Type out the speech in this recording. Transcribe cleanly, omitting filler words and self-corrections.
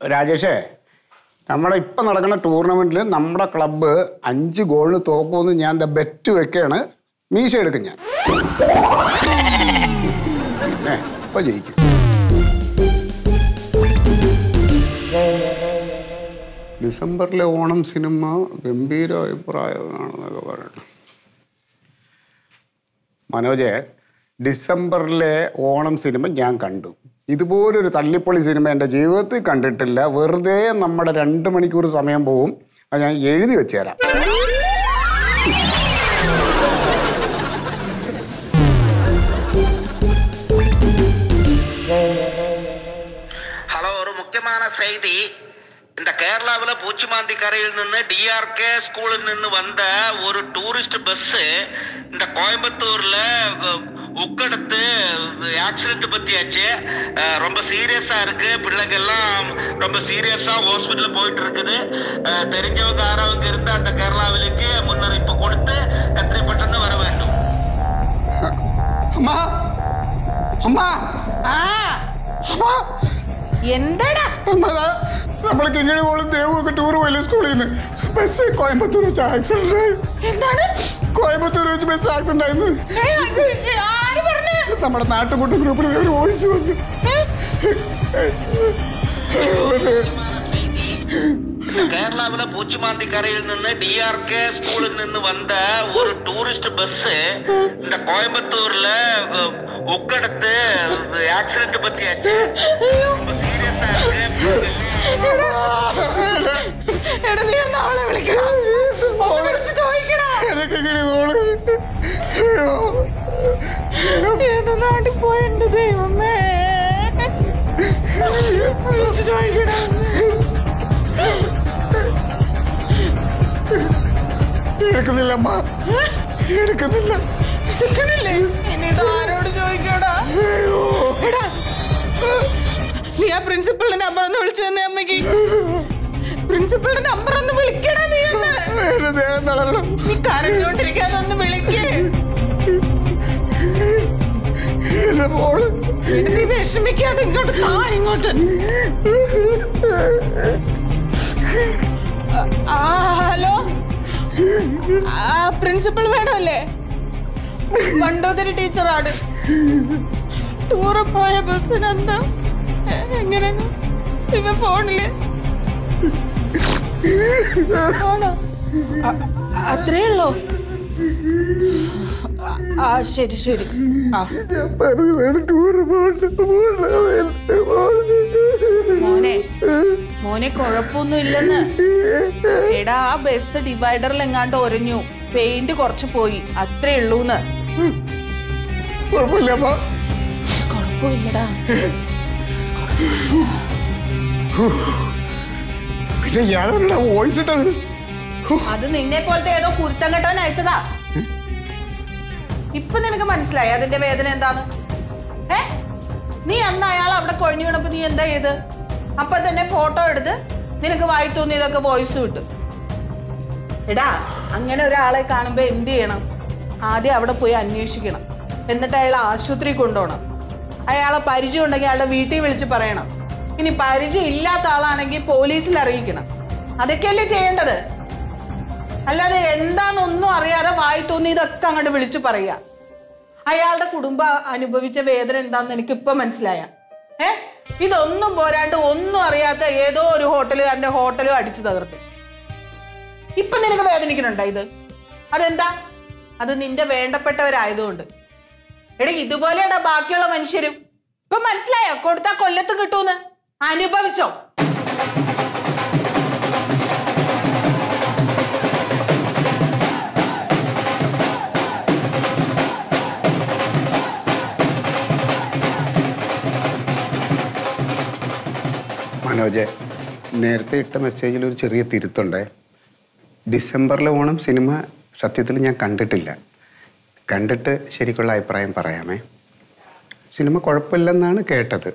രാജേഷേ, നമ്മുടെ ഇപ്പം നടക്കുന്ന ടൂർണമെൻറ്റിൽ നമ്മുടെ ക്ലബ്ബ് 5 ഗോളിന് തോക്കുമെന്ന് ഞാൻ ബെറ്റ് വെക്കാണ്. മീശ എടുക്കും ഞാൻ. ഇപ്പം ജയിക്കും. ഡിസംബറിലെ ഓണം സിനിമ ഗംഭീര അഭിപ്രായമാണെന്നൊക്കെ പറയണം. മനോജെ, ഡിസംബറിലെ ഓണം സിനിമ ഞാൻ കണ്ടു. ഇതുപോലൊരു തല്ലിപ്പൊളി സിനിമ എൻ്റെ ജീവിതത്തിൽ കണ്ടിട്ടില്ല. വെറുതെ നമ്മുടെ 2 മണിക്കൂർ സമയം പോവും. അത് ഞാൻ എഴുതി വെച്ച് തരാം. ஹலோ, ஒரு முக்கியமான செய்தி. இந்த கேரளாவில் பூச்சிமாந்தி கரையில் நின்று DRK ஸ்கூலில் நின்று வந்த ஒரு டூரிஸ்ட் பஸ் இந்த கோயம்புத்தூர்ல உக்கடத்து ஆக்சிடென்ட் பத்தியாச்சு. ரொம்ப சீரியஸா இருக்கு. பிள்ளைங்கெல்லாம் ரொம்ப சீரியஸா ஹாஸ்பிட்டல் போயிட்டு இருக்குது. தெரிஞ்சவங்க யாராவது இருந்து அந்த கேரளாவிലേക്ക് முன்னறிவிப்பு கொடுத்து எத்தனை பெട്ടെന്ന് வர வேண்டும். അമ്മ, അമ്മ, അമ്മ, എന്താടാ നമ്മൾ കിങ്ങിണി പോലും ദേവൊക്കെ ടൂർ പോയില്ലേ സ്കൂളിൽ നിന്ന്. ബസ് കോയമ്പത്തൂർ വെച്ച് ആക്സിഡന്റ്. എന്താണ്? കോയമ്പത്തൂർ വെച്ച് ബസ് ആക്സിഡന്റ് ആയിരുന്നു. നമ്മുടെ നാട്ടുകൂട്ട ഗ്രൂപ്പിൽ ഒരു വോയിസ് വന്നു. കേരളാവിലെ പൂച്ചിമാന്തി കരയിൽ നിന്ന് DRK സ്കൂളിൽ നിന്ന് വന്ന ഒരു ടൂറിസ്റ്റ് ബസ് இந்த கோயம்புத்தூர்ல உக்கடத்து ஆக்சிடென்ட் பத்தியாச்சு. ரொம்ப சீரியஸா இருக்கு. എടാ, നീ ഒന്ന് അവളെ വിളിക്കടാ. ഒന്ന് വിളിച്ച് ചോദിക്കടാ. ഏത് നാട്ടിൽ പോയെന്റെ ദൈവമേ. വിളിച്ച് ചോദിക്കടാ. എടുക്കുന്നില്ല അമ്മ, എടുക്കുന്നില്ല. എടുക്കണില്ലേ? ഇനി ഇത് ആരോട് ചോദിക്കടാ? എടാ, നീ ആ പ്രിൻസിപ്പളിന്റെ നമ്പർ ഒന്ന് വിളിച്ചു തന്നെ അമ്മയ്ക്ക്. പ്രിൻസിപ്പളിന്റെ നമ്പർ ഒന്ന് വിളിക്കടാ. നീ നീ കരഞ്ഞോണ്ടിരിക്കാതെ ഒന്ന് വിളിക്കേ. നീ വിഷമിക്കാതെ ഇങ്ങോട്ട് താ. ഇങ്ങോട്ട്. ഹലോ, പ്രിൻസിപ്പൽ മാഡം അല്ലേ? മണ്ടോദരി ടീച്ചറാണ്. ടൂറ് പോയ ബസ്സിനെന്താ എങ്ങനെ ഇവ ഫോണില് ആണോ? അത്രേ ഉള്ളോ? ശരി ശരി. മോനെ മോനെ കുഴപ്പമൊന്നും ഇല്ലെന്ന്. എടാ, ആ ബസ് ഡിവൈഡറിൽ എങ്ങാണ്ട് ഒരഞ്ഞു. പെയിന്റ് കുറച്ച് പോയി, അത്രേ ഉള്ളൂന്ന്. കുഴപ്പമില്ലടാ. പിന്നെ ഞാനാ വോയിസ് ഇട്ടത്. അത് നിന്നെ പോലത്തെ ഏതോ കുരുത്തം കെട്ടവൻ അയച്ചതാ. ഇപ്പൊ നിനക്ക് മനസ്സിലായി അതിന്റെ വേദന എന്താന്ന്? നീ അന്ന് അയാൾ അവിടെ കൊഴിഞ്ഞു വീണപ്പോ നീ എന്താ ചെയ്ത്? അപ്പൊ തന്നെ ഫോട്ടോ എടുത്ത് നിനക്ക് വായി തോന്നിയതൊക്കെ വോയിസ് കിട്ടും. എടാ, അങ്ങനെ ഒരാളെ കാണുമ്പോ എന്ത് ചെയ്യണം? ആദ്യം അവിടെ പോയി അന്വേഷിക്കണം. എന്നിട്ട് അയാളെ ആശുപത്രി കൊണ്ടുപോകണം. അയാളെ പരിചയം ഉണ്ടെങ്കിൽ അയാളുടെ വീട്ടിൽ വിളിച്ച് പറയണം. ഇനി പരിചയം ഇല്ലാത്ത ആളാണെങ്കിൽ പോലീസിൽ അറിയിക്കണം. അതൊക്കെയല്ലേ ചെയ്യേണ്ടത്. അല്ലാതെ എന്താണെന്നൊന്നും അറിയാതെ വായി തോന്നി ഇതൊക്കെ അങ്ങോട്ട് വിളിച്ചു പറയുക. അയാളുടെ കുടുംബം അനുഭവിച്ച വേദന എന്താണെന്ന് എനിക്ക് ഇപ്പൊ മനസ്സിലായ. ഇതൊന്നും പോരാണ്ട് ഒന്നും അറിയാത്ത ഏതോ ഒരു ഹോട്ടലുകാരന്റെ ഹോട്ടലും അടിച്ചു തകർത്തു. ഇപ്പൊ നിനക്ക് വേദനിക്കണുണ്ടോ ഇത്? അതെന്താ? അത് നിന്റെ വേണ്ടപ്പെട്ടവരായതുകൊണ്ട്. എടാ, ഇതുപോലെയാടാ ബാക്കിയുള്ള മനുഷ്യരും. ഇപ്പൊ മനസ്സിലായോ? കൊടുത്താ കൊല്ലത്ത് കിട്ടൂന്ന്. അനുഭവിച്ചോ? മനോജെ, നേരത്തെ ഇട്ട മെസ്സേജിൽ ഒരു ചെറിയ തിരുത്തുണ്ടേ. ഡിസംബറിലെ ഓണം സിനിമ സത്യത്തിൽ ഞാൻ കണ്ടിട്ടില്ല. കണ്ടിട്ട് ശരിക്കുള്ള അഭിപ്രായം പറയാമേ. സിനിമ കുഴപ്പമില്ലെന്നാണ് കേട്ടത്.